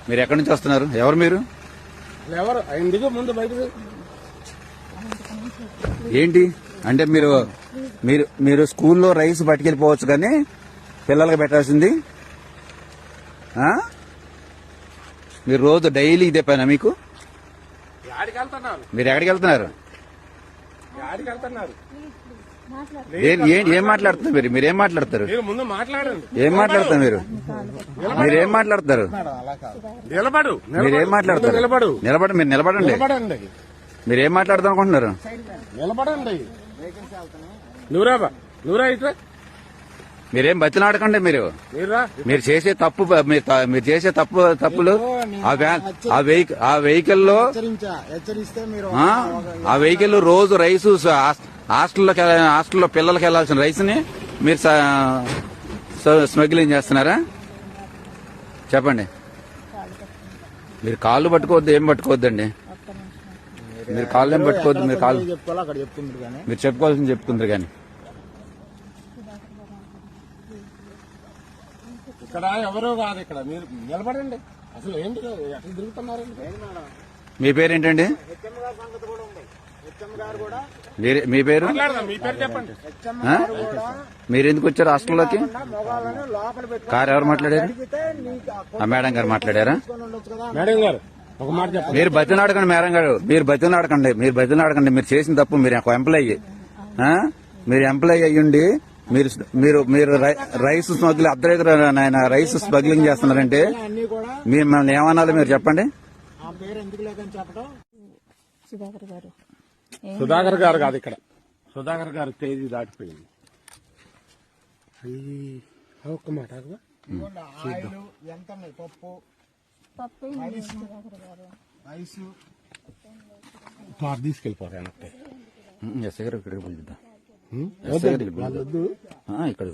మీరు ఎక్కడి నుంచి వస్తున్నారు? ఎవరు మీరు? ఎవరు ఇందుకు ముందు బయటకు ఏంటి అంటే మీరు మీరు మీరు స్కూల్లో రైస్ పట్టుకెళ్ళిపోవచ్చు కానీ పిల్లలకి పెట్టాల్సింది ఆ? మీరు రోజు డైలీ ఇదే పైన మీకు? యాడికి వెళ్తున్నారు? మీరు ఎక్కడికి వెళ్తున్నారు? యాడికి వెళ్తున్నారు? ఏం మాట్లాడుతున్నారు మీరు? మీరేం మాట్లాడతారు? మీరు ముందు మాట్లాడండి. ఏం మాట్లాడతారు మీరు? మీరేం మాట్లాడతారు? నిలబడు. మీరేం మాట్లాడతారు? నిలబడు. నిలబడి మీరు నిలబడండి. నిలబడండి. మీరేం మాట్లాడదాం అనుకుంటున్నారు? నిలబడండి. నువ్వురా ఇట్లా. మీరేం బతిలాడకండి. మీరు చేసే తప్పు మీరు చేసే తప్పులు ఆ వెహికల్లో ఆ వెహికల్ రోజు రైసు హాస్టల్లో పిల్లలకి వెళ్లాల్సిన రైస్ ని మీరు స్మగ్లింగ్ చేస్తున్నారా? చెప్పండి. మీరు కాళ్ళు పట్టుకోవద్దు, ఏం పట్టుకోవద్దండి. మీరు కాళ్ళు ఏం పట్టుకోవద్దు. మీరు చెప్పుకోవాల్సింది చెప్పుకుందరు కానీ ఇక్కడ ఎవరో కాదు. ఇక్కడ మీరు నిలబడండి. అసలు ఏంటి ఎట్లా తిరుగుతున్నారండి? మీ పేరేంటండి? మీ పేరు? మీ పేరు చెప్పండి. మీరు ఎందుకు వచ్చారు హాస్టల్లోకి? కారు ఎవరు మాట్లాడారు? మేడం గారు మాట్లాడారా? మేడం గారు ఒక మాట చెప్పండి. మీరు బతిలాడకండి మేడం గారు. మీరు బతిలాడకండి. మీరు చేసిన తప్పు. మీరు ఒక ఎంప్లాయీ. మీరు ఎంప్లాయీ అయ్యుండి మీరు రైస్ స్మగ్లింగ్ అర్ధరాత్రి రైస్ స్మగ్లింగ్ చేస్తున్నారంటే మిమ్మల్ని ఏమనాలి మీరు చెప్పండి. సుధాకర్ గారు కాదు ఇక్కడ. సుధాకర్ గారు తేదీ దాటిపోయింది. ఒక్క మాట తీసుకెళ్ళిపోతాయి అన్నట్టే. ఎస్ఐ గారు ఇక్కడికి పిలుద్దాం. ఇక్కడ